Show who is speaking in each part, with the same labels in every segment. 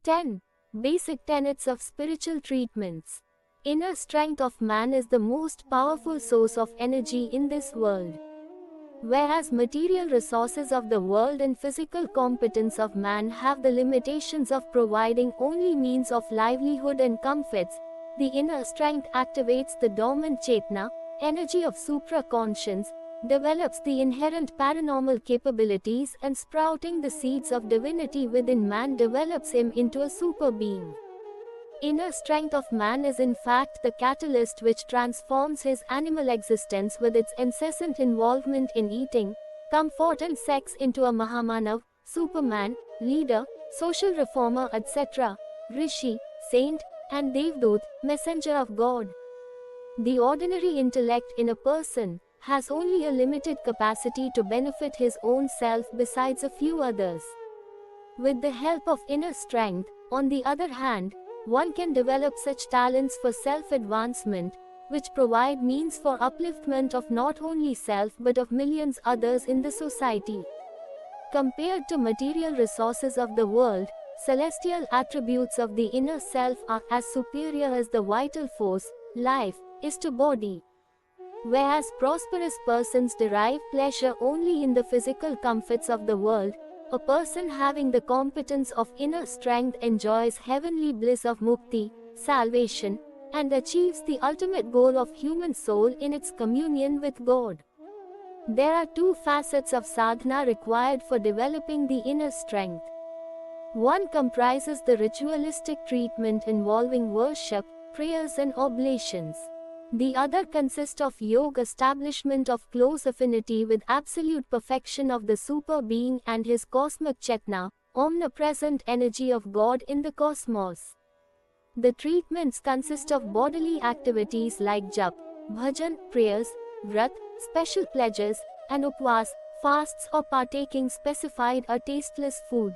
Speaker 1: 10. Basic tenets of spiritual treatments. Inner strength of man is the most powerful source of energy in this world. Whereas material resources of the world and physical competence of man have the limitations of providing only means of livelihood and comforts, the inner strength activates the dormant Chetna, energy of supra-conscience, develops the inherent paranormal capabilities, and sprouting the seeds of divinity within man develops him into a super being. Inner strength of man is in fact the catalyst which transforms his animal existence with its incessant involvement in eating, comfort and sex into a Mahamanav, Superman, leader, social reformer etc., Rishi, saint, and Devdut, messenger of God. The ordinary intellect in a person has only a limited capacity to benefit his own self besides a few others. With the help of inner strength, on the other hand, one can develop such talents for self-advancement, which provide means for upliftment of not only self but of millions others in the society. Compared to material resources of the world, celestial attributes of the inner self are as superior as the vital force, life, is to body. Whereas prosperous persons derive pleasure only in the physical comforts of the world, a person having the competence of inner strength enjoys heavenly bliss of mukti, salvation, and achieves the ultimate goal of human soul in its communion with God. There are two facets of sadhana required for developing the inner strength. One comprises the ritualistic treatment involving worship, prayers and oblations. The other consists of yoga, establishment of close affinity with absolute perfection of the super being and his cosmic Chetna, omnipresent energy of God in the cosmos. The treatments consist of bodily activities like jap, bhajan, prayers, vrat, special pledges, and upvas, fasts or partaking specified or tasteless food.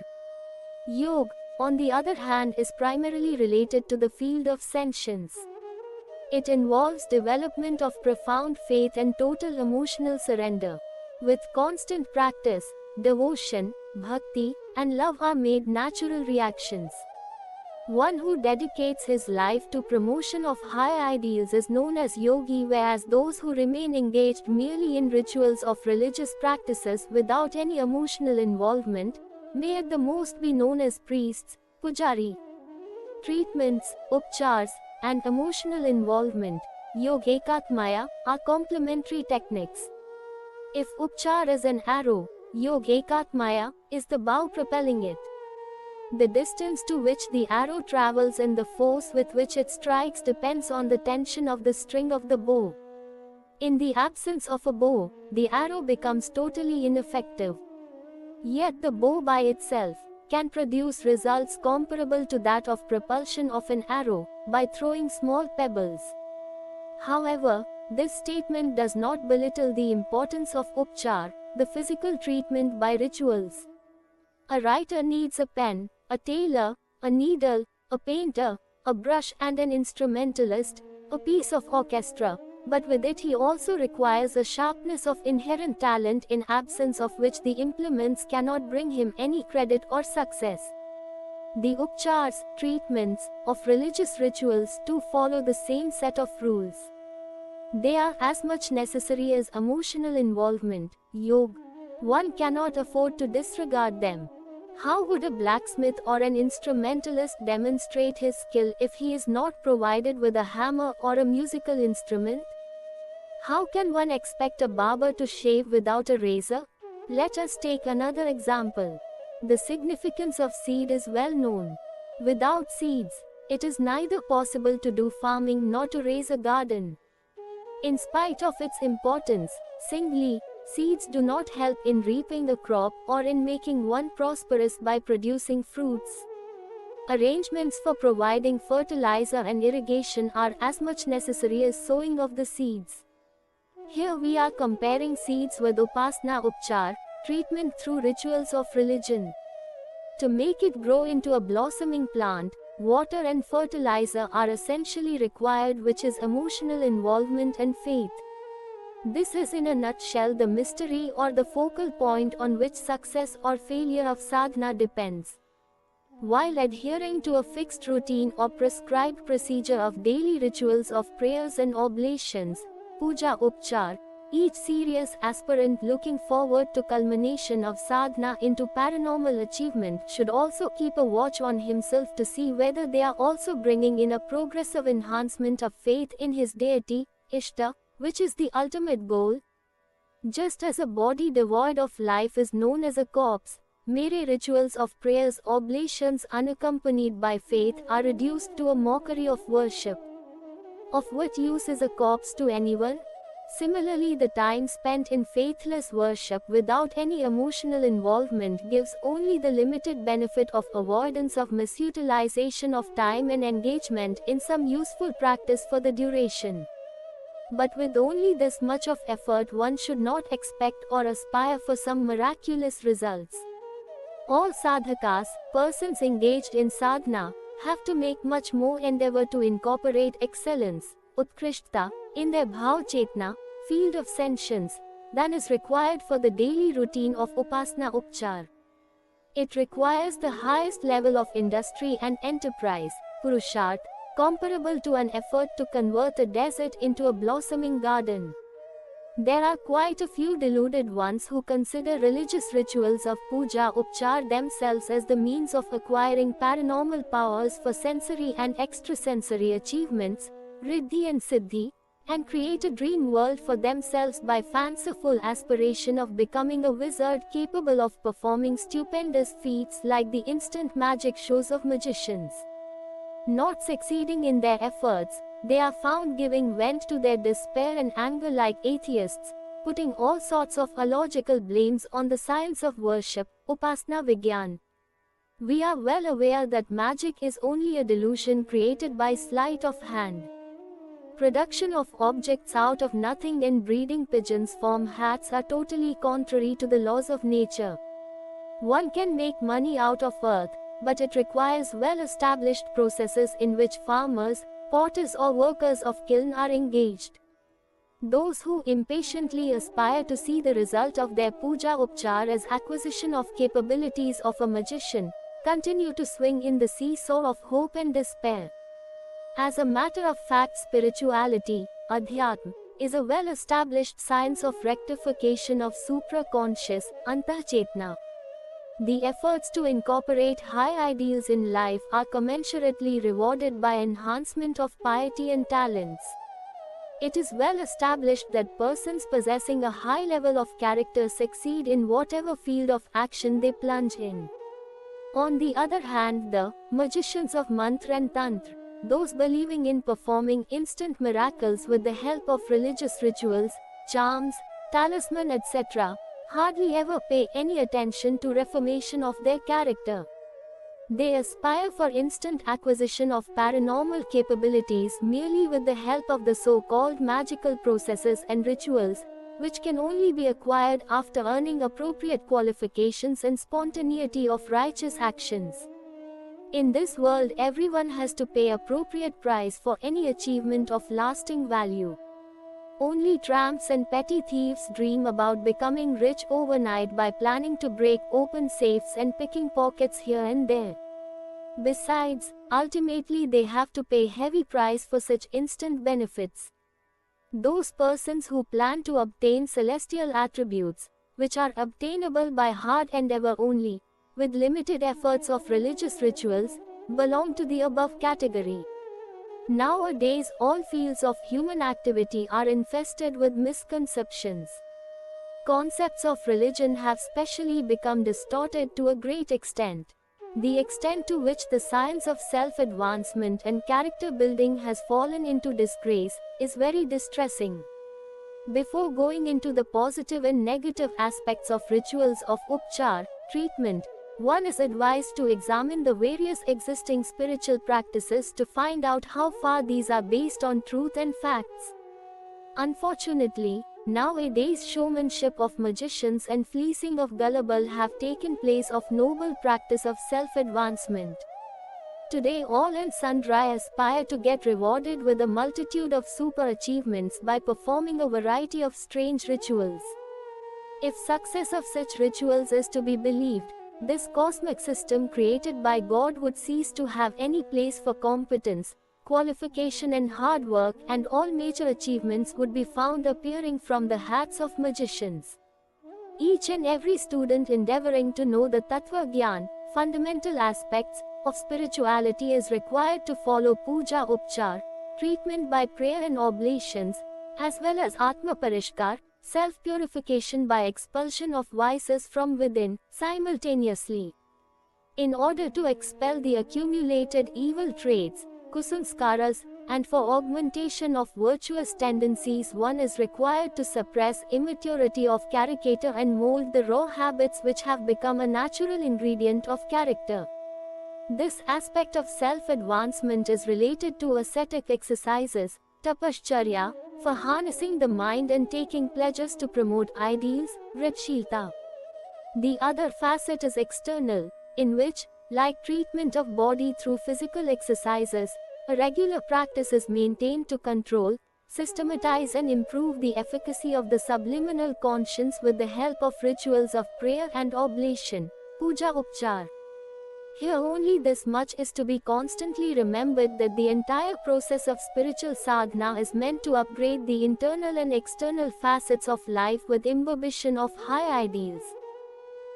Speaker 1: Yoga, on the other hand, is primarily related to the field of sentience. It involves development of profound faith and total emotional surrender. With constant practice, devotion, bhakti, and love are made natural reactions. One who dedicates his life to promotion of high ideals is known as yogi, whereas those who remain engaged merely in rituals of religious practices without any emotional involvement may at the most be known as priests, pujari. Treatments, upchars, and emotional involvement, yoga ekatmaya, are complementary techniques. If upchar is an arrow, yoga ekatmaya is the bow propelling it. The distance to which the arrow travels and the force with which it strikes depends on the tension of the string of the bow. In the absence of a bow, the arrow becomes totally ineffective. Yet the bow by itself can produce results comparable to that of propulsion of an arrow by throwing small pebbles. However, this statement does not belittle the importance of upchar, the physical treatment by rituals. A writer needs a pen, a tailor, a needle, a painter, a brush and an instrumentalist, a piece of orchestra, but with it he also requires a sharpness of inherent talent in absence of which the implements cannot bring him any credit or success. The upchars, treatments, of religious rituals too follow the same set of rules. They are as much necessary as emotional involvement, yoga. One cannot afford to disregard them. How would a blacksmith or an instrumentalist demonstrate his skill if he is not provided with a hammer or a musical instrument? How can one expect a barber to shave without a razor? Let us take another example. The significance of seed is well known. Without seeds, it is neither possible to do farming nor to raise a garden. In spite of its importance, singly, seeds do not help in reaping a crop or in making one prosperous by producing fruits. Arrangements for providing fertilizer and irrigation are as much necessary as sowing of the seeds. Here we are comparing seeds with upasana upchar, treatment through rituals of religion. To make it grow into a blossoming plant, water and fertilizer are essentially required, which is emotional involvement and faith. This is in a nutshell the mystery or the focal point on which success or failure of sadhana depends. While adhering to a fixed routine or prescribed procedure of daily rituals of prayers and oblations, puja upchar, each serious aspirant looking forward to culmination of sadhana into paranormal achievement should also keep a watch on himself to see whether they are also bringing in a progressive enhancement of faith in his deity, Ishta, which is the ultimate goal. Just as a body devoid of life is known as a corpse, mere rituals of prayers oblations unaccompanied by faith are reduced to a mockery of worship. Of what use is a corpse to anyone? Similarly, the time spent in faithless worship without any emotional involvement gives only the limited benefit of avoidance of misutilization of time and engagement in some useful practice for the duration. But with only this much of effort, one should not expect or aspire for some miraculous results. All sadhakas, persons engaged in sadhana, have to make much more endeavor to incorporate excellence, utkrishtata, in their bhav chetna, field of sentience, than is required for the daily routine of upasana upchar. It requires the highest level of industry and enterprise, purusharth, comparable to an effort to convert a desert into a blossoming garden. There are quite a few deluded ones who consider religious rituals of puja upchar themselves as the means of acquiring paranormal powers for sensory and extrasensory achievements, riddhi and siddhi, and create a dream world for themselves by fanciful aspiration of becoming a wizard capable of performing stupendous feats like the instant magic shows of magicians. Not succeeding in their efforts, they are found giving vent to their despair and anger like atheists, putting all sorts of illogical blames on the science of worship, upasana vigyan. We are well aware that magic is only a delusion created by sleight of hand. Production of objects out of nothing and breeding pigeons from hats are totally contrary to the laws of nature. One can make money out of earth, but it requires well-established processes in which farmers, potters or workers of kiln are engaged. Those who impatiently aspire to see the result of their puja upchar as acquisition of capabilities of a magician, continue to swing in the seesaw of hope and despair. As a matter of fact, spirituality, adhyatma, is a well-established science of rectification of supra-conscious, antah-chetna. The efforts to incorporate high ideals in life are commensurately rewarded by enhancement of piety and talents. It is well established that persons possessing a high level of character succeed in whatever field of action they plunge in. On the other hand, the magicians of mantra and tantra, those believing in performing instant miracles with the help of religious rituals, charms, talisman, etc., hardly ever pay any attention to reformation of their character. They aspire for instant acquisition of paranormal capabilities merely with the help of the so-called magical processes and rituals, which can only be acquired after earning appropriate qualifications and spontaneity of righteous actions. In this world, everyone has to pay appropriate price for any achievement of lasting value. Only tramps and petty thieves dream about becoming rich overnight by planning to break open safes and picking pockets here and there. Besides, ultimately they have to pay heavy price for such instant benefits. Those persons who plan to obtain celestial attributes, which are obtainable by hard endeavor only, with limited efforts of religious rituals, belong to the above category. Nowadays, all fields of human activity are infested with misconceptions. Concepts of religion have specially become distorted to a great extent. The extent to which the science of self-advancement and character building has fallen into disgrace is very distressing. Before going into the positive and negative aspects of rituals of upchar, treatment, one is advised to examine the various existing spiritual practices to find out how far these are based on truth and facts. Unfortunately, nowadays showmanship of magicians and fleecing of gullible have taken place of noble practice of self-advancement. Today all and sundry aspire to get rewarded with a multitude of super achievements by performing a variety of strange rituals. If success of such rituals is to be believed, this cosmic system created by God would cease to have any place for competence, qualification and hard work, and all major achievements would be found appearing from the hats of magicians. Each and every student endeavoring to know the Tattva Gyan, fundamental aspects, of spirituality is required to follow Puja Upchar, treatment by prayer and oblations, as well as Atma Parishkar, self-purification by expulsion of vices from within, simultaneously. In order to expel the accumulated evil traits, kusanskaras, and for augmentation of virtuous tendencies, one is required to suppress immaturity of character and mold the raw habits which have become a natural ingredient of character. This aspect of self-advancement is related to ascetic exercises, tapascharya, for harnessing the mind and taking pleasures to promote ideals, vritshilta. The other facet is external, in which, like treatment of body through physical exercises, a regular practice is maintained to control, systematize and improve the efficacy of the subliminal conscience with the help of rituals of prayer and oblation, puja upchar. Here only this much is to be constantly remembered, that the entire process of spiritual sadhana is meant to upgrade the internal and external facets of life with imbibition of high ideals.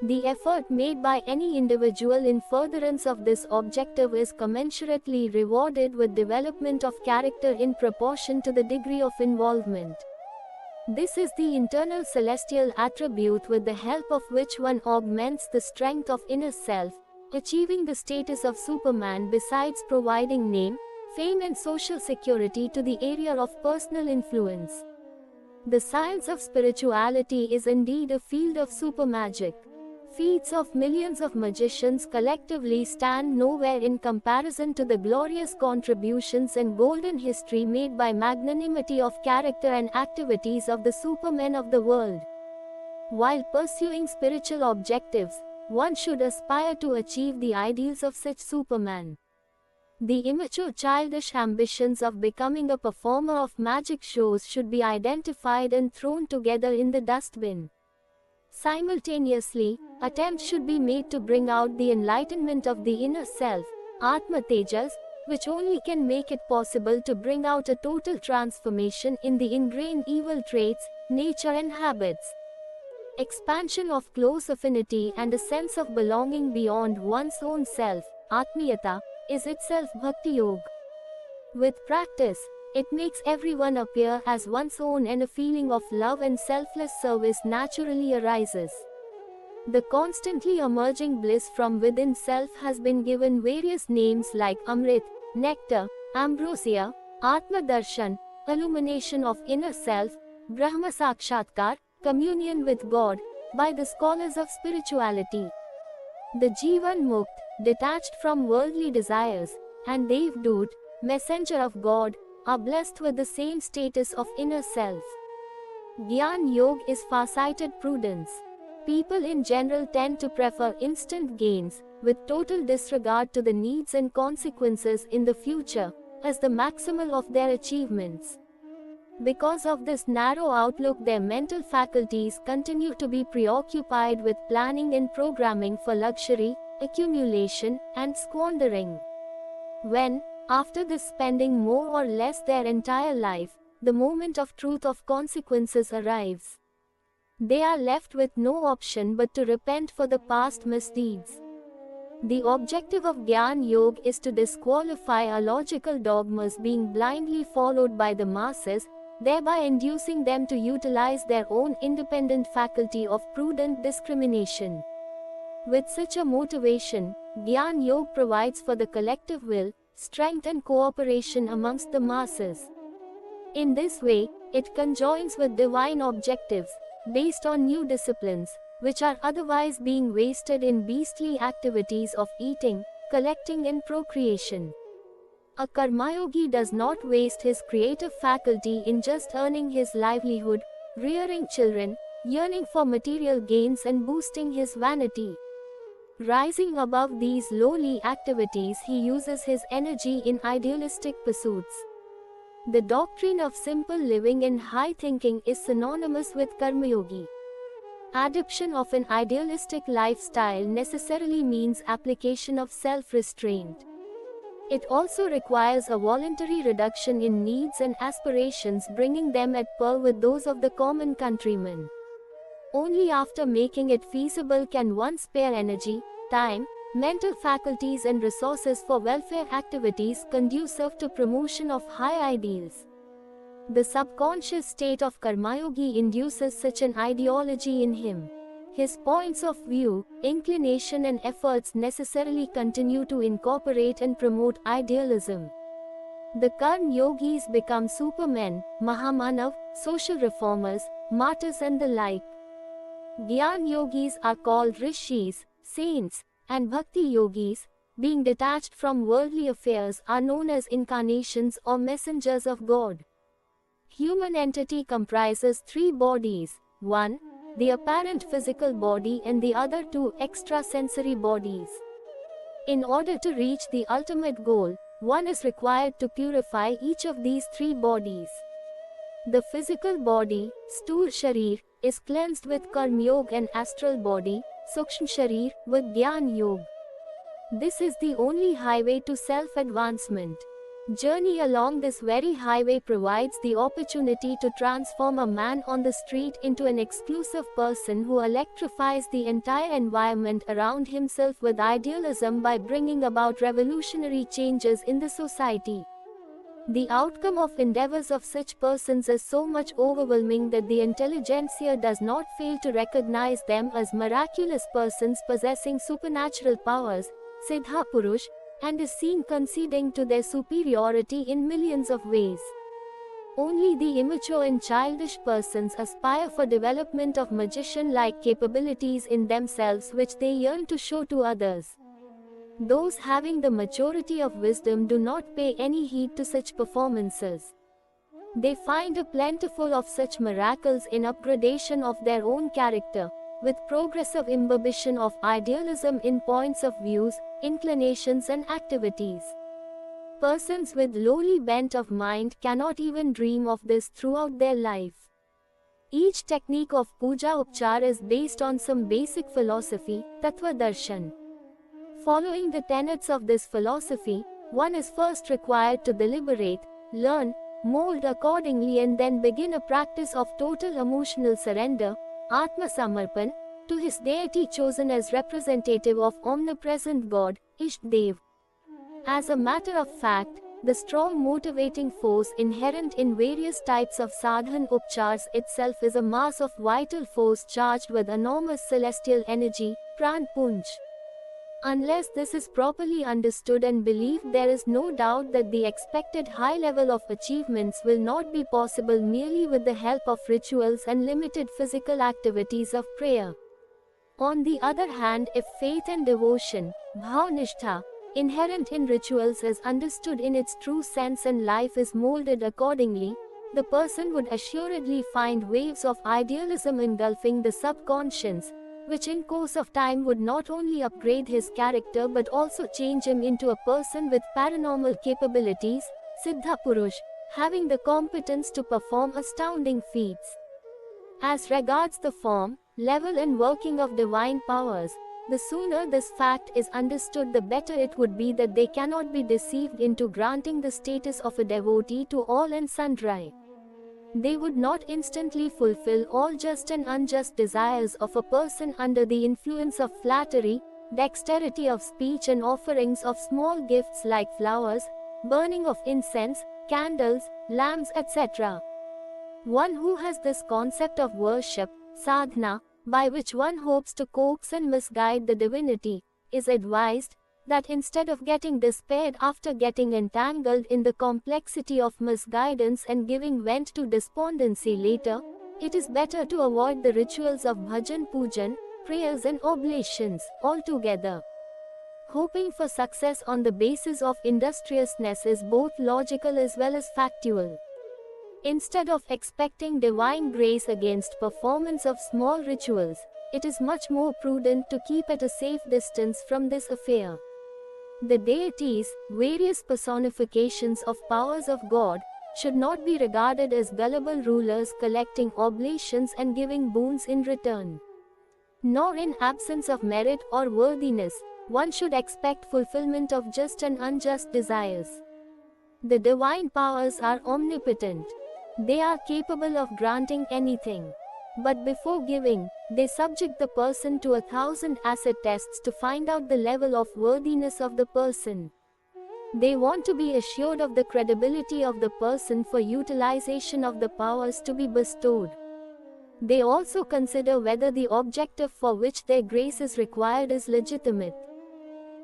Speaker 1: The effort made by any individual in furtherance of this objective is commensurately rewarded with development of character in proportion to the degree of involvement. This is the internal celestial attribute with the help of which one augments the strength of inner self, achieving the status of Superman besides providing name, fame and social security to the area of personal influence. The science of spirituality is indeed a field of supermagic. Feats of millions of magicians collectively stand nowhere in comparison to the glorious contributions and golden history made by magnanimity of character and activities of the supermen of the world. While pursuing spiritual objectives, one should aspire to achieve the ideals of such superman. The immature childish ambitions of becoming a performer of magic shows should be identified and thrown together in the dustbin. Simultaneously, attempts should be made to bring out the enlightenment of the inner self, Atma Tejas, which only can make it possible to bring out a total transformation in the ingrained evil traits, nature and habits. Expansion of close affinity and a sense of belonging beyond one's own self, Atmiyata, is itself Bhakti Yoga. With practice, it makes everyone appear as one's own, and a feeling of love and selfless service naturally arises. The constantly emerging bliss from within self has been given various names like Amrit, Nectar, Ambrosia, Atma Darshan, illumination of inner self, Brahma Sakshatkar, communion with God, by the scholars of spirituality. The Jivan Mukt, detached from worldly desires, and Devdut, messenger of God, are blessed with the same status of inner self. Gyan Yoga is far-sighted prudence. People in general tend to prefer instant gains, with total disregard to the needs and consequences in the future, as the maximal of their achievements. Because of this narrow outlook, their mental faculties continue to be preoccupied with planning and programming for luxury, accumulation, and squandering. When, after this spending more or less their entire life, the moment of truth of consequences arrives, they are left with no option but to repent for the past misdeeds. The objective of Gyan Yoga is to disqualify illogical dogmas being blindly followed by the masses, thereby inducing them to utilize their own independent faculty of prudent discrimination. With such a motivation, Gyan Yoga provides for the collective will, strength and cooperation amongst the masses. In this way, it conjoins with divine objectives, based on new disciplines, which are otherwise being wasted in beastly activities of eating, collecting and procreation. A Karmayogi does not waste his creative faculty in just earning his livelihood, rearing children, yearning for material gains and boosting his vanity. Rising above these lowly activities, he uses his energy in idealistic pursuits. The doctrine of simple living and high thinking is synonymous with Karmayogi. Adoption of an idealistic lifestyle necessarily means application of self-restraint. It also requires a voluntary reduction in needs and aspirations, bringing them at par with those of the common countryman. Only after making it feasible can one spare energy, time, mental faculties and resources for welfare activities conducive to promotion of high ideals. The subconscious state of Karmayogi induces such an ideology in him. His points of view, inclination and efforts necessarily continue to incorporate and promote idealism. The Karma Yogis become supermen, Mahamanav, social reformers, martyrs and the like. Gyan Yogis are called Rishis, saints, and Bhakti Yogis, being detached from worldly affairs, are known as incarnations or messengers of God. Human entity comprises three bodies: one, the apparent physical body, and the other two extrasensory bodies. In order to reach the ultimate goal, one is required to purify each of these three bodies. The physical body, Sthul Sharir, is cleansed with Karma Yoga, and astral body, Sukshma Sharir, with Gyan Yoga. This is the only highway to self-advancement. Journey along this very highway provides the opportunity to transform a man on the street into an exclusive person who electrifies the entire environment around himself with idealism by bringing about revolutionary changes in the society. The outcome of endeavors of such persons is so much overwhelming that the intelligentsia does not fail to recognize them as miraculous persons possessing supernatural powers, Siddha Purush, and is seen conceding to their superiority in millions of ways. Only the immature and childish persons aspire for development of magician-like capabilities in themselves which they yearn to show to others. Those having the maturity of wisdom do not pay any heed to such performances. They find a plentiful of such miracles in upgradation of their own character, with progressive imbibition of idealism in points of views, inclinations and activities. Persons with lowly bent of mind cannot even dream of this throughout their life. Each technique of puja upchar is based on some basic philosophy, Tattva Darshan. Following the tenets of this philosophy, one is first required to deliberate, learn, mold accordingly and then begin a practice of total emotional surrender, Atma Samarpan, to his deity chosen as representative of omnipresent God, Ishtadev. As a matter of fact, the strong motivating force inherent in various types of sadhan upchars itself is a mass of vital force charged with enormous celestial energy, Pran Punj. Unless this is properly understood and believed, there is no doubt that the expected high level of achievements will not be possible merely with the help of rituals and limited physical activities of prayer. On the other hand, if faith and devotion, bhav-nishtha, inherent in rituals is understood in its true sense and life is molded accordingly, the person would assuredly find waves of idealism engulfing the subconscious, which in course of time would not only upgrade his character but also change him into a person with paranormal capabilities, Siddha Purush, having the competence to perform astounding feats. As regards the form, level and working of divine powers, the sooner this fact is understood the better it would be that they cannot be deceived into granting the status of a devotee to all and sundry. They would not instantly fulfill all just and unjust desires of a person under the influence of flattery, dexterity of speech and offerings of small gifts like flowers, burning of incense, candles, lamps etc. One who has this concept of worship, sadhana, by which one hopes to coax and misguide the divinity, is advised that instead of getting despaired after getting entangled in the complexity of misguidance and giving vent to despondency later, it is better to avoid the rituals of bhajan pujan, prayers and oblations altogether. Hoping for success on the basis of industriousness is both logical as well as factual. Instead of expecting divine grace against performance of small rituals, it is much more prudent to keep at a safe distance from this affair. The deities, various personifications of powers of God, should not be regarded as gullible rulers collecting oblations and giving boons in return. Nor in absence of merit or worthiness, one should expect fulfillment of just and unjust desires. The divine powers are omnipotent. They are capable of granting anything. But before giving, they subject the person to 1,000 acid tests to find out the level of worthiness of the person. They want to be assured of the credibility of the person for utilization of the powers to be bestowed. They also consider whether the objective for which their grace is required is legitimate.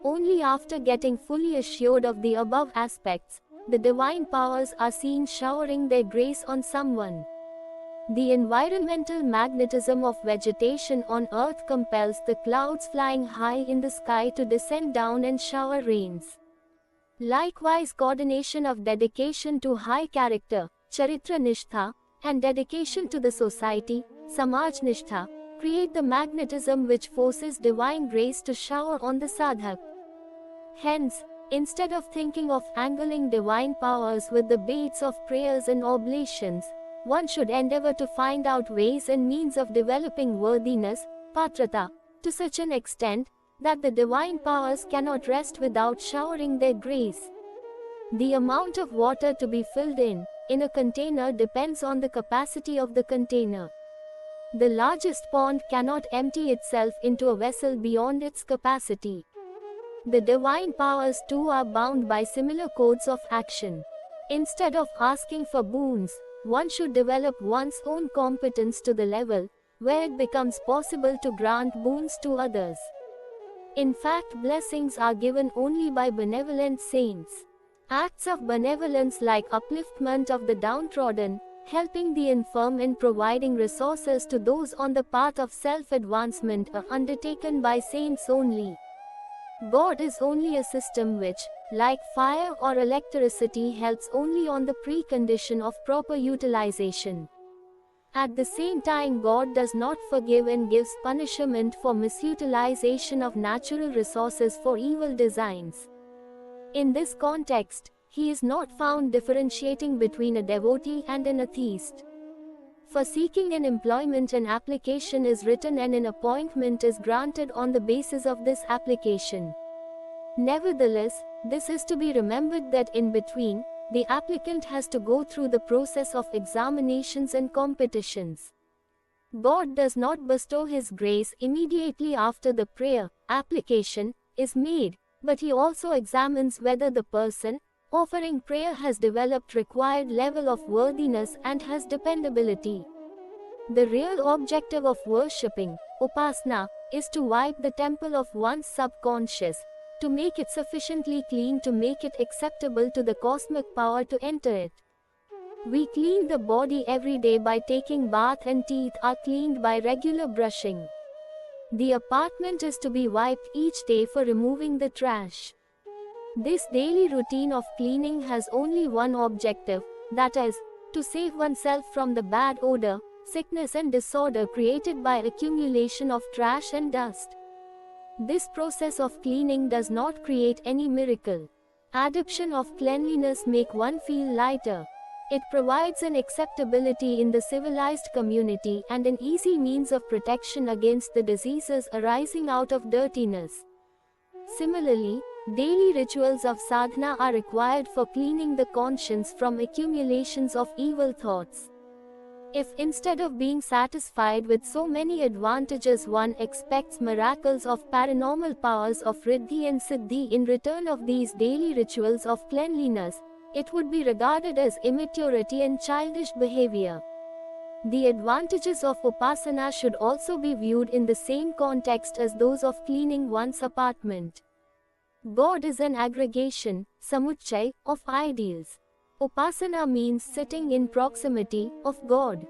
Speaker 1: Only after getting fully assured of the above aspects, the divine powers are seen showering their grace on someone. The environmental magnetism of vegetation on earth compels the clouds flying high in the sky to descend down and shower rains. Likewise, coordination of dedication to high character, charitra nishtha, and dedication to the society, samaj nishtha, create the magnetism which forces divine grace to shower on the sadhak. Hence, instead of thinking of angling divine powers with the baits of prayers and oblations, one should endeavor to find out ways and means of developing worthiness, patrata, to such an extent that the divine powers cannot rest without showering their grace. The amount of water to be filled in a container depends on the capacity of the container. The largest pond cannot empty itself into a vessel beyond its capacity. The divine powers too are bound by similar codes of action. Instead of asking for boons, one should develop one's own competence to the level where it becomes possible to grant boons to others. In fact, blessings are given only by benevolent saints. Acts of benevolence like upliftment of the downtrodden, helping the infirm and providing resources to those on the path of self-advancement are undertaken by saints only. God is only a system which, like fire or electricity, helps only on the precondition of proper utilization. At the same time, God does not forgive and gives punishment for misutilization of natural resources for evil designs. In this context, He is not found differentiating between a devotee and an atheist. For seeking an employment, an application is written and an appointment is granted on the basis of this application. Nevertheless, this is to be remembered that in between, the applicant has to go through the process of examinations and competitions. God does not bestow His grace immediately after the prayer application is made, but He also examines whether the person offering prayer has developed required level of worthiness and has dependability. The real objective of worshipping, upasana, is to wipe the temple of one's subconscious, to make it sufficiently clean to make it acceptable to the cosmic power to enter it. We clean the body every day by taking bath, and teeth are cleaned by regular brushing. The apartment is to be wiped each day for removing the trash. This daily routine of cleaning has only one objective, that is, to save oneself from the bad odor, sickness and disorder created by accumulation of trash and dust. This process of cleaning does not create any miracle. Adoption of cleanliness makes one feel lighter. It provides an acceptability in the civilized community and an easy means of protection against the diseases arising out of dirtiness. Similarly, daily rituals of sadhana are required for cleaning the conscience from accumulations of evil thoughts. If instead of being satisfied with so many advantages one expects miracles of paranormal powers of Riddhi and Siddhi in return of these daily rituals of cleanliness, it would be regarded as immaturity and childish behavior. The advantages of upasana should also be viewed in the same context as those of cleaning one's apartment. God is an aggregation, samucchay, of ideals. Upasana means sitting in proximity of God.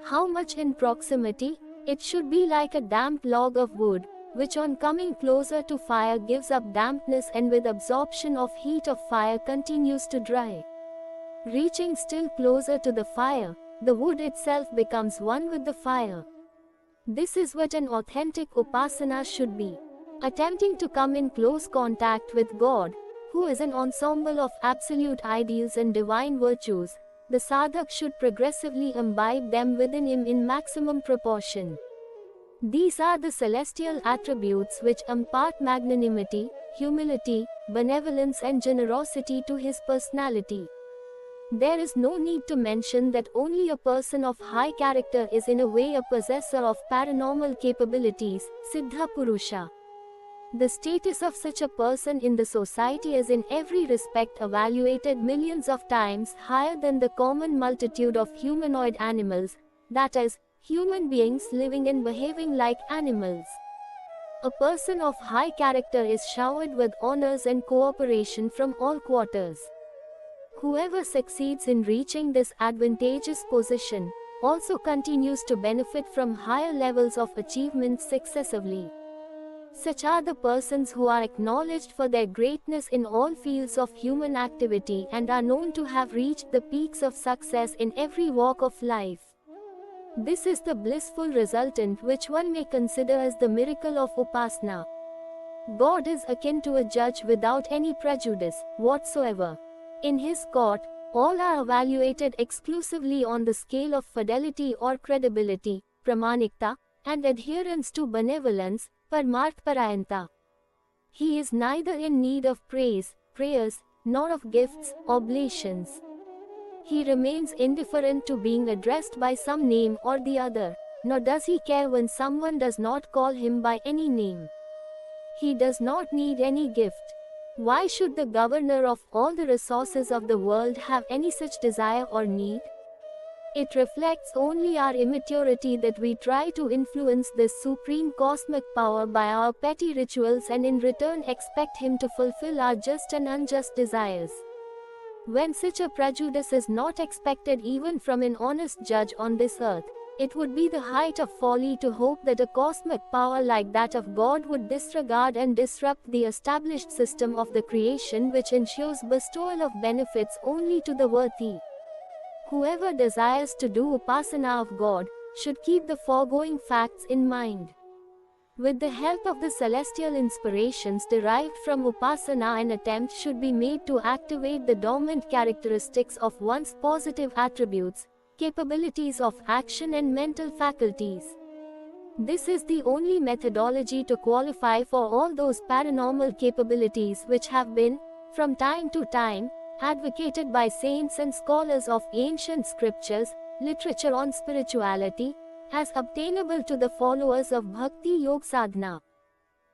Speaker 1: How much in proximity? It should be like a damp log of wood, which on coming closer to fire gives up dampness and with absorption of heat of fire continues to dry. Reaching still closer to the fire, the wood itself becomes one with the fire. This is what an authentic upasana should be. Attempting to come in close contact with God, who is an ensemble of absolute ideals and divine virtues, the sadhak should progressively imbibe them within him in maximum proportion. These are the celestial attributes which impart magnanimity, humility, benevolence and generosity to his personality. There is no need to mention that only a person of high character is in a way a possessor of paranormal capabilities, Siddha Purusha. The status of such a person in the society is in every respect evaluated millions of times higher than the common multitude of humanoid animals, that is, human beings living and behaving like animals. A person of high character is showered with honors and cooperation from all quarters. Whoever succeeds in reaching this advantageous position also continues to benefit from higher levels of achievement successively. Such are the persons who are acknowledged for their greatness in all fields of human activity and are known to have reached the peaks of success in every walk of life. This is the blissful resultant which one may consider as the miracle of Upasana. God is akin to a judge without any prejudice whatsoever. In his court, all are evaluated exclusively on the scale of fidelity or credibility, pramanikta, and adherence to benevolence, Paramarth-parayanta. He is neither in need of praise, prayers, nor of gifts, oblations. He remains indifferent to being addressed by some name or the other, nor does he care when someone does not call him by any name. He does not need any gift. Why should the governor of all the resources of the world have any such desire or need? It reflects only our immaturity that we try to influence this supreme cosmic power by our petty rituals and in return expect him to fulfill our just and unjust desires. When such a prejudice is not expected even from an honest judge on this earth, it would be the height of folly to hope that a cosmic power like that of God would disregard and disrupt the established system of the creation which ensures bestowal of benefits only to the worthy. Whoever desires to do Upasana of God, should keep the foregoing facts in mind. With the help of the celestial inspirations derived from Upasana, an attempt should be made to activate the dormant characteristics of one's positive attributes, capabilities of action and mental faculties. This is the only methodology to qualify for all those paranormal capabilities which have been, from time to time, advocated by saints and scholars of ancient scriptures, literature on spirituality, as obtainable to the followers of Bhakti Yoga Sadhana.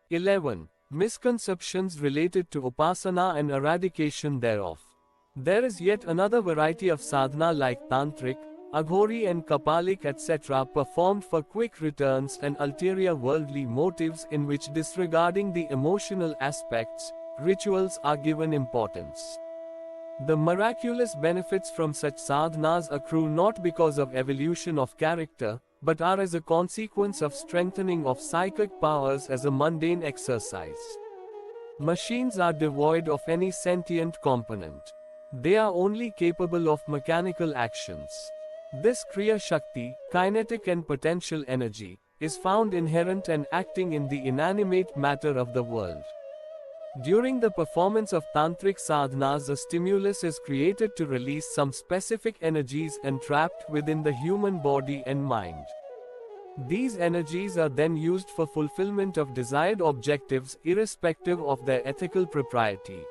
Speaker 2: 11. Misconceptions related to Upasana and eradication thereof. There is yet another variety of sadhana like Tantric, Aghori and Kapalik etc. performed for quick returns and ulterior worldly motives in which, disregarding the emotional aspects, rituals are given importance. The miraculous benefits from such sadhanas accrue not because of evolution of character, but are as a consequence of strengthening of psychic powers as a mundane exercise. Machines are devoid of any sentient component. They are only capable of mechanical actions. This Kriya Shakti, kinetic and potential energy, is found inherent and acting in the inanimate matter of the world. During the performance of tantric sadhanas, a stimulus is created to release some specific energies entrapped within the human body and mind. These energies are then used for fulfillment of desired objectives irrespective of their ethical propriety.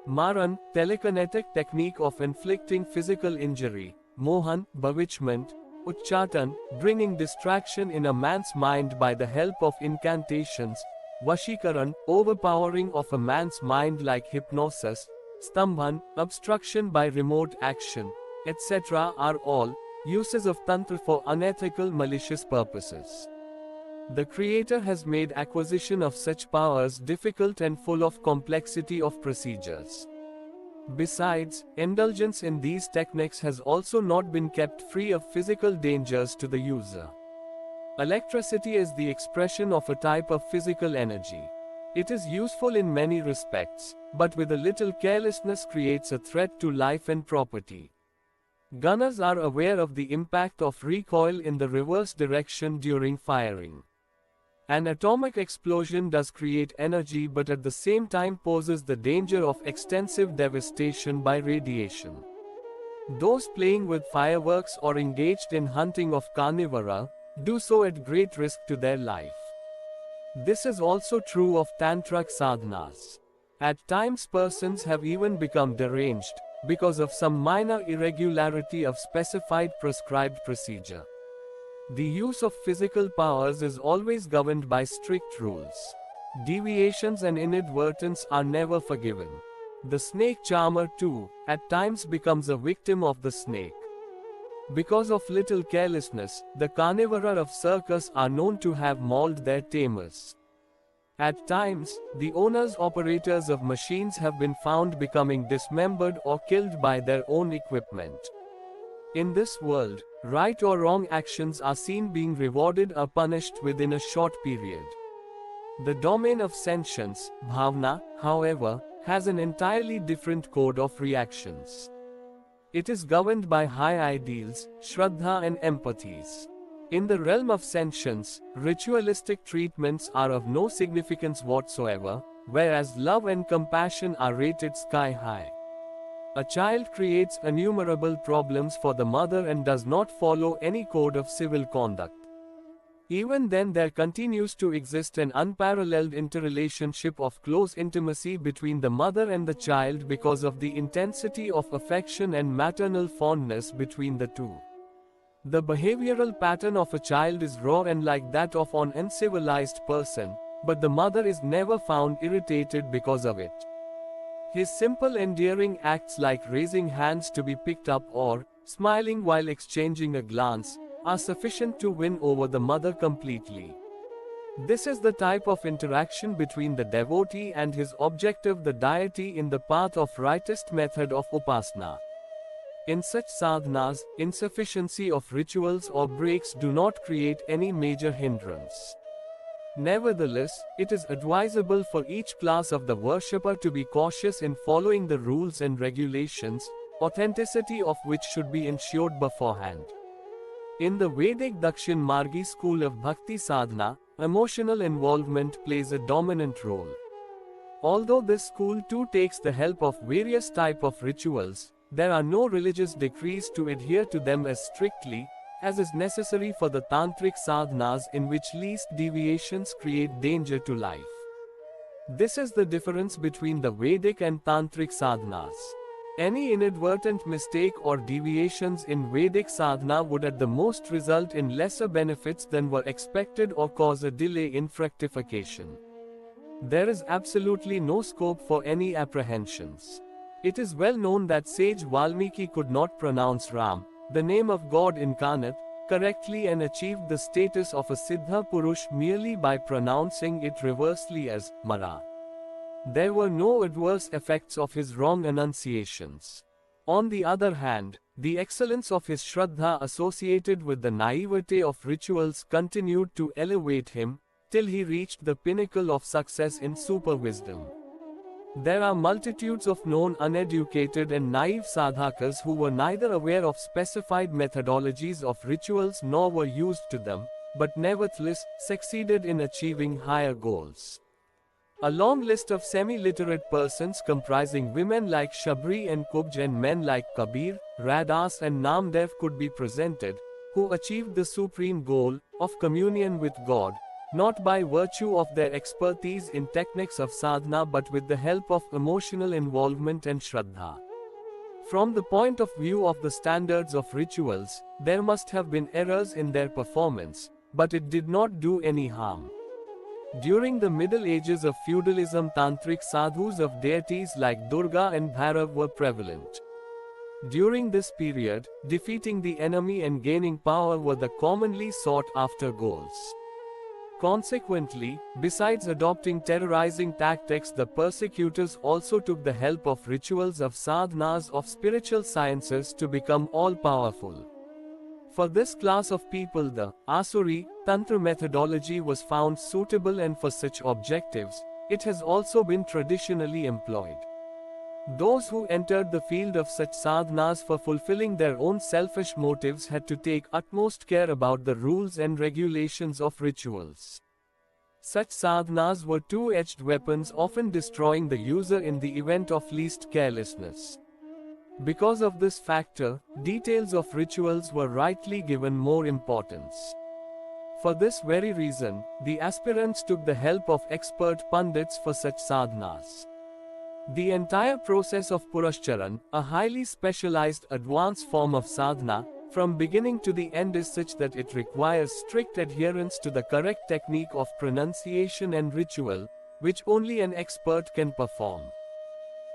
Speaker 2: Maran, telekinetic technique of inflicting physical injury. Mohan, bewitchment. Uchchatan, bringing distraction in a man's mind by the help of incantations. Vashikaran, overpowering of a man's mind like hypnosis. Stambhan, obstruction by remote action, etc. are all uses of Tantra for unethical malicious purposes. The Creator has made acquisition of such powers difficult and full of complexity of procedures. Besides, indulgence in these techniques has also not been kept free of physical dangers to the user. Electricity is the expression of a type of physical energy. It is useful in many respects, but with a little carelessness creates a threat to life and property. Gunners are aware of the impact of recoil in the reverse direction during firing. An atomic explosion does create energy, but at the same time poses the danger of extensive devastation by radiation. Those playing with fireworks or engaged in hunting of carnivora, do so at great risk to their life. This is also true of tantric sadhanas. At times persons have even become deranged, because of some minor irregularity of specified prescribed procedure. The use of physical powers is always governed by strict rules. Deviations and inadvertence are never forgiven. The snake charmer too, at times becomes a victim of the snake. Because of little carelessness, the carnivora of circus are known to have mauled their tamers. At times, the owners-operators of machines have been found becoming dismembered or killed by their own equipment. In this world, right or wrong actions are seen being rewarded or punished within a short period. The domain of sentience, bhavna, however, has an entirely different code of reactions. It is governed by high ideals, shraddha and empathies. In the realm of sentience, ritualistic treatments are of no significance whatsoever, whereas love and compassion are rated sky high. A child creates innumerable problems for the mother and does not follow any code of civil conduct. Even then there continues to exist an unparalleled interrelationship of close intimacy between the mother and the child because of the intensity of affection and maternal fondness between the two. The behavioral pattern of a child is raw and like that of an uncivilized person, but the mother is never found irritated because of it. His simple endearing acts like raising hands to be picked up or smiling while exchanging a glance are sufficient to win over the mother completely. This is the type of interaction between the devotee and his objective, the deity, in the path of rightest method of upasana. In such sadhanas, insufficiency of rituals or breaks do not create any major hindrance. Nevertheless, it is advisable for each class of the worshipper to be cautious in following the rules and regulations, authenticity of which should be ensured beforehand. In the Vedic Dakshin Margi school of Bhakti Sadhana, emotional involvement plays a dominant role. Although this school too takes the help of various types of rituals, there are no religious decrees to adhere to them as strictly, as is necessary for the tantric sadhanas in which least deviations create danger to life. This is the difference between the Vedic and tantric sadhanas. Any inadvertent mistake or deviations in Vedic sadhana would at the most result in lesser benefits than were expected or cause a delay in fructification. There is absolutely no scope for any apprehensions. It is well known that sage Valmiki could not pronounce Ram, the name of God incarnate, correctly and achieved the status of a Siddha Purush merely by pronouncing it reversely as Mara. There were no adverse effects of his wrong enunciations. On the other hand, the excellence of his shraddha associated with the naivete of rituals continued to elevate him, till he reached the pinnacle of success in super wisdom. There are multitudes of known uneducated and naive sadhakas who were neither aware of specified methodologies of rituals nor were used to them, but nevertheless succeeded in achieving higher goals. A long list of semi-literate persons comprising women like Shabri and Kubj and men like Kabir, Radas and Namdev could be presented, who achieved the supreme goal of communion with God, not by virtue of their expertise in techniques of sadhana but with the help of emotional involvement and shraddha. From the point of view of the standards of rituals, there must have been errors in their performance, but it did not do any harm. During the Middle Ages of feudalism, tantric sadhus of deities like Durga and Bhairav were prevalent. During this period, defeating the enemy and gaining power were the commonly sought after goals. Consequently, besides adopting terrorizing tactics, the persecutors also took the help of rituals of sadhanas of spiritual sciences to become all-powerful. For this class of people the Asuri Tantra methodology was found suitable, and for such objectives, it has also been traditionally employed. Those who entered the field of such sadhanas for fulfilling their own selfish motives had to take utmost care about the rules and regulations of rituals. Such sadhanas were two-edged weapons, often destroying the user in the event of least carelessness. Because of this factor, details of rituals were rightly given more importance. For this very reason, the aspirants took the help of expert pundits for such sadhanas. The entire process of Purashcharan, a highly specialized advanced form of sadhana, from beginning to the end is such that it requires strict adherence to the correct technique of pronunciation and ritual, which only an expert can perform.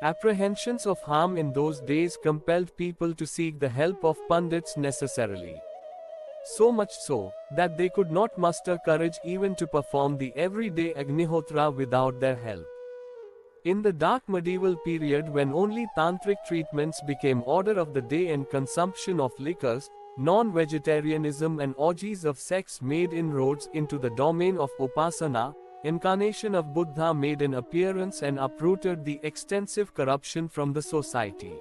Speaker 2: Apprehensions of harm in those days compelled people to seek the help of pundits necessarily. So much so, that they could not muster courage even to perform the everyday Agnihotra without their help. In the dark medieval period when only tantric treatments became order of the day and consumption of liquors, non-vegetarianism and orgies of sex made inroads into the domain of upasana, incarnation of Buddha made an appearance and uprooted the extensive corruption from the society.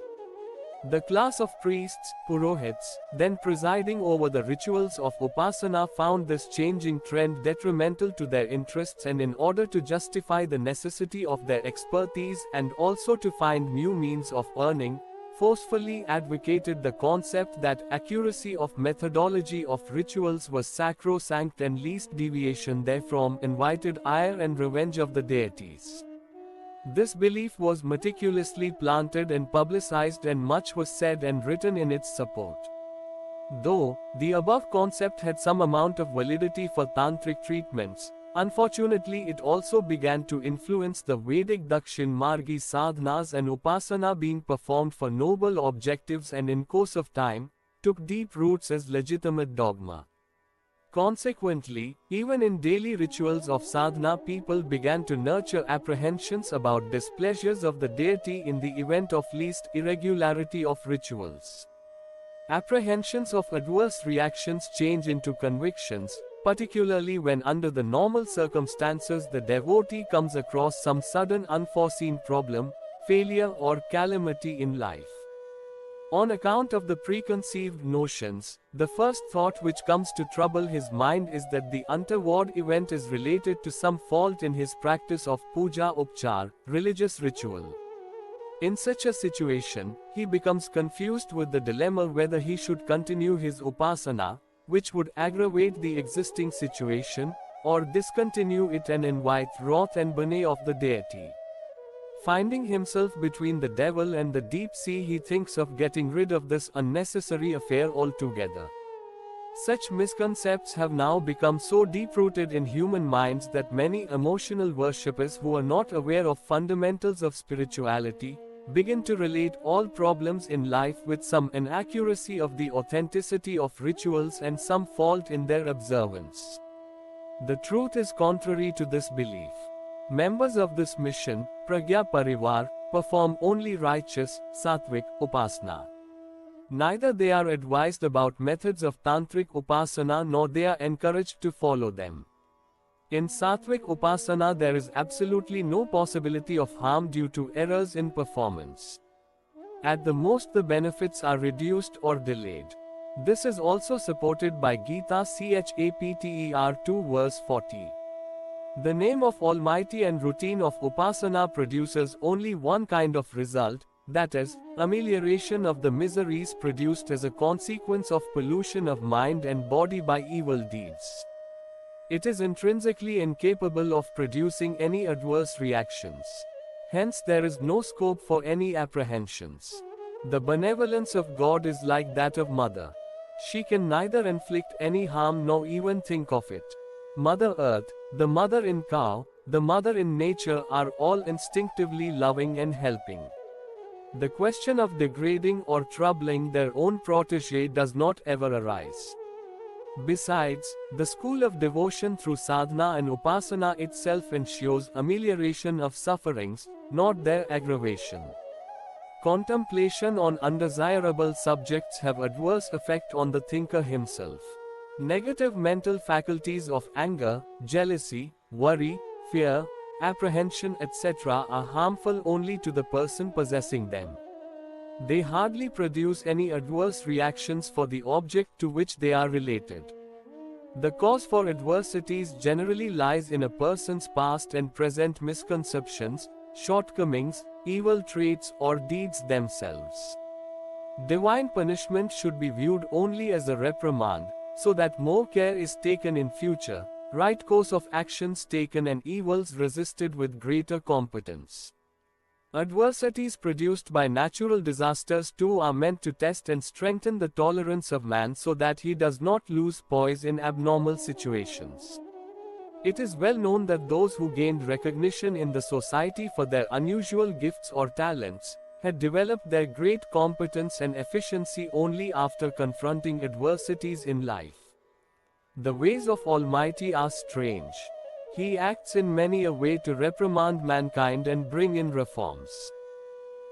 Speaker 2: The class of priests, purohits, then presiding over the rituals of upasana found this changing trend detrimental to their interests, and in order to justify the necessity of their expertise and also to find new means of earning, forcefully advocated the concept that accuracy of methodology of rituals was sacrosanct and least deviation therefrom invited ire and revenge of the deities. This belief was meticulously planted and publicized, and much was said and written in its support. Though the above concept had some amount of validity for tantric treatments, unfortunately it also began to influence the Vedic Dakshin Margi sadhanas, and upasana being performed for noble objectives and in course of time, took deep roots as legitimate dogma. Consequently, even in daily rituals of sadhana people began to nurture apprehensions about displeasures of the deity in the event of least irregularity of rituals. Apprehensions of adverse reactions change into convictions, particularly when under the normal circumstances the devotee comes across some sudden unforeseen problem, failure or calamity in life. On account of the preconceived notions, the first thought which comes to trouble his mind is that the untoward event is related to some fault in his practice of puja upchar, religious ritual. In such a situation, he becomes confused with the dilemma whether he should continue his upasana, which would aggravate the existing situation, or discontinue it and invite wrath and bane of the deity. Finding himself between the devil and the deep sea, he thinks of getting rid of this unnecessary affair altogether. Such misconceptions have now become so deep-rooted in human minds that many emotional worshippers who are not aware of fundamentals of spirituality begin to relate all problems in life with some inaccuracy of the authenticity of rituals and some fault in their observance. The truth is contrary to this belief. Members of this mission, Pragya Parivar, perform only righteous, sattvic, upasana. Neither they are advised about methods of tantric upasana nor they are encouraged to follow them. In sattvic upasana there is absolutely no possibility of harm due to errors in performance. At the most the benefits are reduced or delayed. This is also supported by Gita Chapter 2 verse 40. The name of Almighty and routine of upasana produces only one kind of result, that is, amelioration of the miseries produced as a consequence of pollution of mind and body by evil deeds. It is intrinsically incapable of producing any adverse reactions. Hence there is no scope for any apprehensions. The benevolence of God is like that of mother. She can neither inflict any harm nor even think of it. Mother Earth, the mother in cow, the mother in nature are all instinctively loving and helping. The question of degrading or troubling their own protege does not ever arise. Besides, the school of devotion through sadhana and upasana itself ensures amelioration of sufferings, not their aggravation. Contemplation on undesirable subjects have adverse effect on the thinker himself. Negative mental faculties of anger, jealousy, worry, fear, apprehension etc. are harmful only to the person possessing them. They hardly produce any adverse reactions for the object to which they are related. The cause for adversities generally lies in a person's past and present misconceptions, shortcomings, evil traits or deeds themselves. Divine punishment should be viewed only as a reprimand, so that more care is taken in future, right course of actions taken and evils resisted with greater competence. Adversities produced by natural disasters too are meant to test and strengthen the tolerance of man so that he does not lose poise in abnormal situations. It is well known that those who gained recognition in the society for their unusual gifts or talents had developed their great competence and efficiency only after confronting adversities in life. The ways of Almighty are strange. He acts in many a way to reprimand mankind and bring in reforms.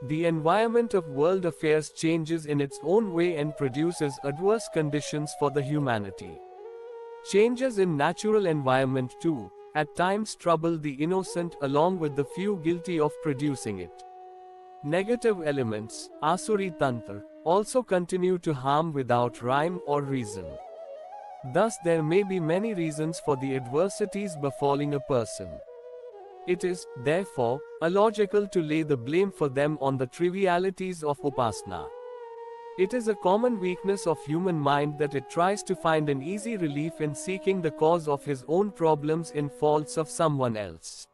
Speaker 2: The environment of world affairs changes in its own way and produces adverse conditions for the humanity. Changes in natural environment too, at times trouble the innocent along with the few guilty of producing it. Negative elements, Asuri Tantra, also continue to harm without rhyme or reason. Thus there may be many reasons for the adversities befalling a person. It is, therefore, illogical to lay the blame for them on the trivialities of Upasana. It is a common weakness of human mind that it tries to find an easy relief in seeking the cause of his own problems in faults of someone else.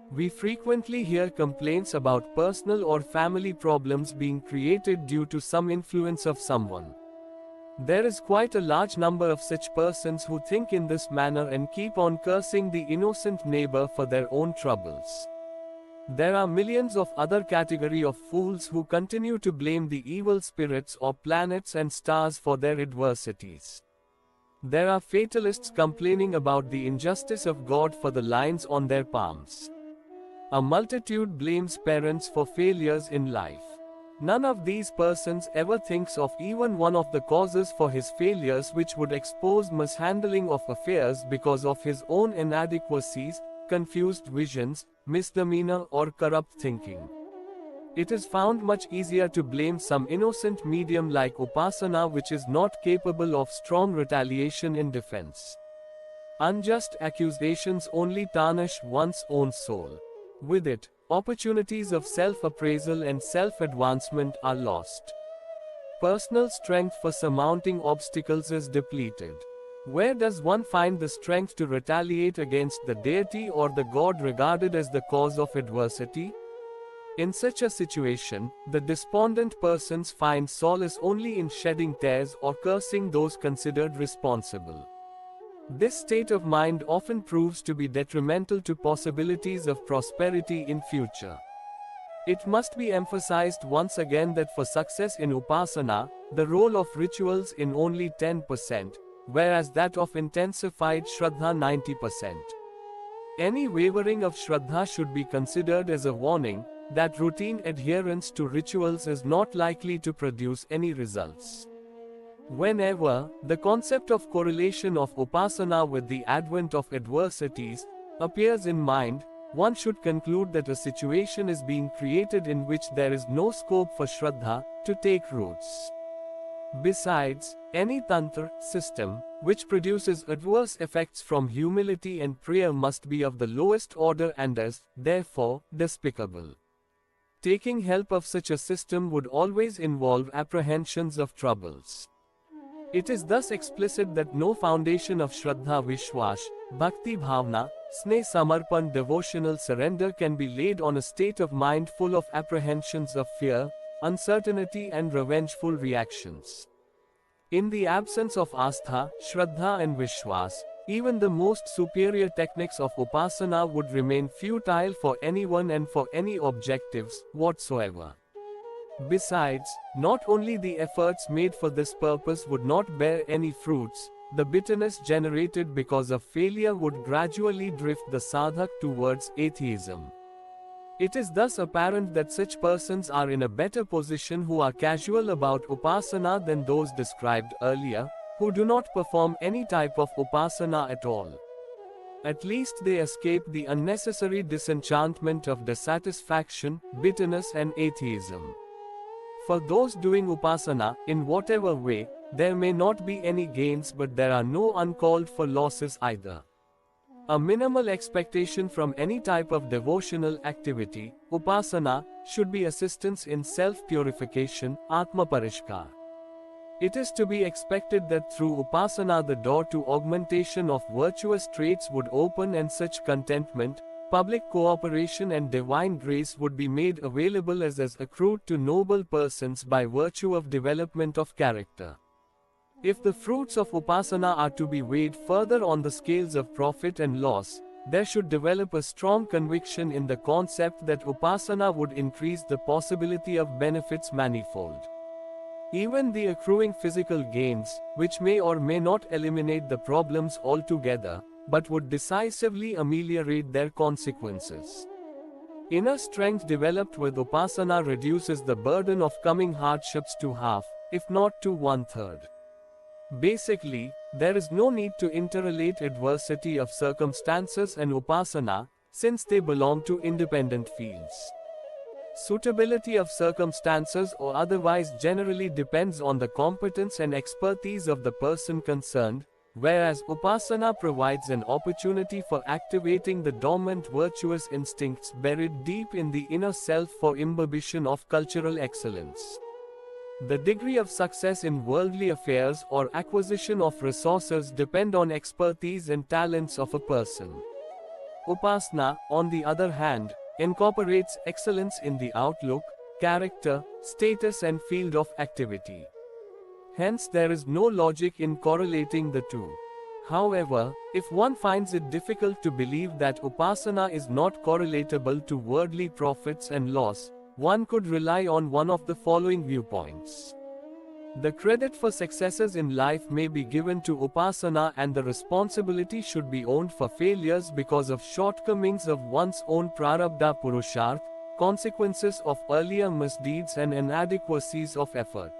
Speaker 2: We frequently hear complaints about personal or family problems being created due to some influence of someone. There is quite a large number of such persons who think in this manner and keep on cursing the innocent neighbor for their own troubles. There are millions of other category of fools who continue to blame the evil spirits or planets and stars for their adversities. There are fatalists complaining about the injustice of God for the lines on their palms. A multitude blames parents for failures in life. None of these persons ever thinks of even one of the causes for his failures which would expose mishandling of affairs because of his own inadequacies, confused visions, misdemeanor or corrupt thinking. It is found much easier to blame some innocent medium like Upasana which is not capable of strong retaliation in defense. Unjust accusations only tarnish one's own soul. With it, opportunities of self-appraisal and self-advancement are lost. Personal strength for surmounting obstacles is depleted. Where does one find the strength to retaliate against the deity or the god regarded as the cause of adversity? In such a situation, the despondent persons find solace only in shedding tears or cursing those considered responsible. This state of mind often proves to be detrimental to possibilities of prosperity in future. It must be emphasized once again that for success in Upasana, the role of rituals in only 10%, whereas that of intensified Shraddha 90%. Any wavering of Shraddha should be considered as a warning that routine adherence to rituals is not likely to produce any results. Whenever the concept of correlation of Upasana with the advent of adversities appears in mind, one should conclude that a situation is being created in which there is no scope for Shraddha to take roots. Besides, any Tantra system which produces adverse effects from humility and prayer must be of the lowest order and is, therefore, despicable. Taking help of such a system would always involve apprehensions of troubles. It is thus explicit that no foundation of Shraddha Vishwas, Bhakti Bhavna, Sneh Samarpan devotional surrender can be laid on a state of mind full of apprehensions of fear, uncertainty and revengeful reactions. In the absence of Astha, Shraddha and Vishwas, even the most superior techniques of Upasana would remain futile for anyone and for any objectives whatsoever. Besides, not only the efforts made for this purpose would not bear any fruits, the bitterness generated because of failure would gradually drift the sadhak towards atheism. It is thus apparent that such persons are in a better position who are casual about Upasana than those described earlier, who do not perform any type of Upasana at all. At least they escape the unnecessary disenchantment of dissatisfaction, bitterness and atheism. For those doing Upasana, in whatever way, there may not be any gains but there are no uncalled for losses either. A minimal expectation from any type of devotional activity, Upasana, should be assistance in self-purification, Atma Parishkar. It is to be expected that through Upasana the door to augmentation of virtuous traits would open and such contentment, public cooperation and divine grace would be made available as accrued to noble persons by virtue of development of character. If the fruits of Upasana are to be weighed further on the scales of profit and loss, there should develop a strong conviction in the concept that Upasana would increase the possibility of benefits manifold. Even the accruing physical gains, which may or may not eliminate the problems altogether, but would decisively ameliorate their consequences. Inner strength developed with Upasana reduces the burden of coming hardships to half, if not to one-third. Basically, there is no need to interrelate adversity of circumstances and Upasana, since they belong to independent fields. Suitability of circumstances or otherwise generally depends on the competence and expertise of the person concerned, whereas Upasana provides an opportunity for activating the dormant virtuous instincts buried deep in the inner self for imbibition of cultural excellence. The degree of success in worldly affairs or acquisition of resources depend on expertise and talents of a person. Upasana, on the other hand, incorporates excellence in the outlook, character, status and field of activity. Hence there is no logic in correlating the two. However, if one finds it difficult to believe that Upasana is not correlatable to worldly profits and loss, one could rely on one of the following viewpoints. The credit for successes in life may be given to Upasana and the responsibility should be owned for failures because of shortcomings of one's own prarabdha purusharth, consequences of earlier misdeeds and inadequacies of effort.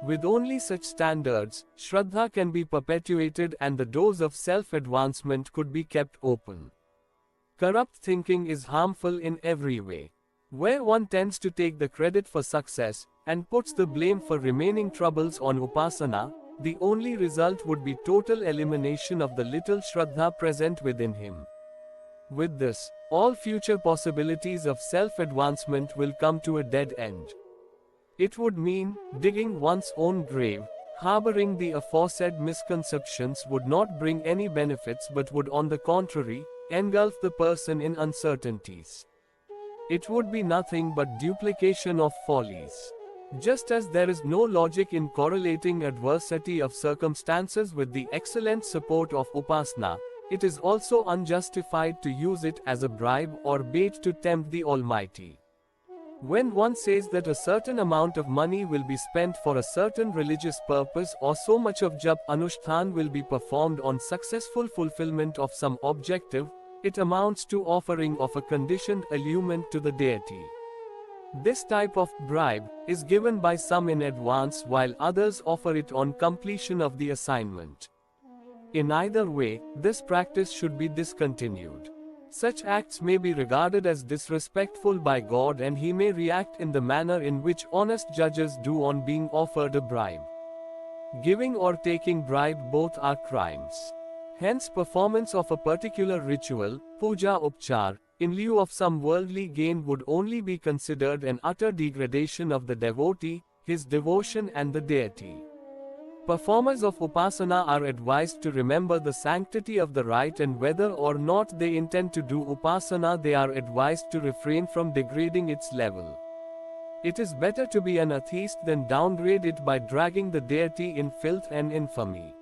Speaker 2: With only such standards, Shraddha can be perpetuated and the doors of self-advancement could be kept open. Corrupt thinking is harmful in every way. Where one tends to take the credit for success, and puts the blame for remaining troubles on Upasana, the only result would be total elimination of the little Shraddha present within him. With this, all future possibilities of self-advancement will come to a dead end. It would mean, digging one's own grave, harboring the aforesaid misconceptions would not bring any benefits but would on the contrary, engulf the person in uncertainties. It would be nothing but duplication of follies. Just as there is no logic in correlating adversity of circumstances with the excellent support of Upasana, it is also unjustified to use it as a bribe or bait to tempt the Almighty. When one says that a certain amount of money will be spent for a certain religious purpose or so much of jap anushtan will be performed on successful fulfillment of some objective, it amounts to offering of a conditioned allurement to the deity. This type of bribe is given by some in advance while others offer it on completion of the assignment. In either way, this practice should be discontinued. Such acts may be regarded as disrespectful by God and He may react in the manner in which honest judges do on being offered a bribe. Giving or taking bribe both are crimes. Hence performance of a particular ritual, puja upchar, in lieu of some worldly gain would only be considered an utter degradation of the devotee, his devotion and the deity. Performers of Upasana are advised to remember the sanctity of the rite and whether or not they intend to do Upasana they are advised to refrain from degrading its level. It is better to be an atheist than downgrade it by dragging the deity in filth and infamy.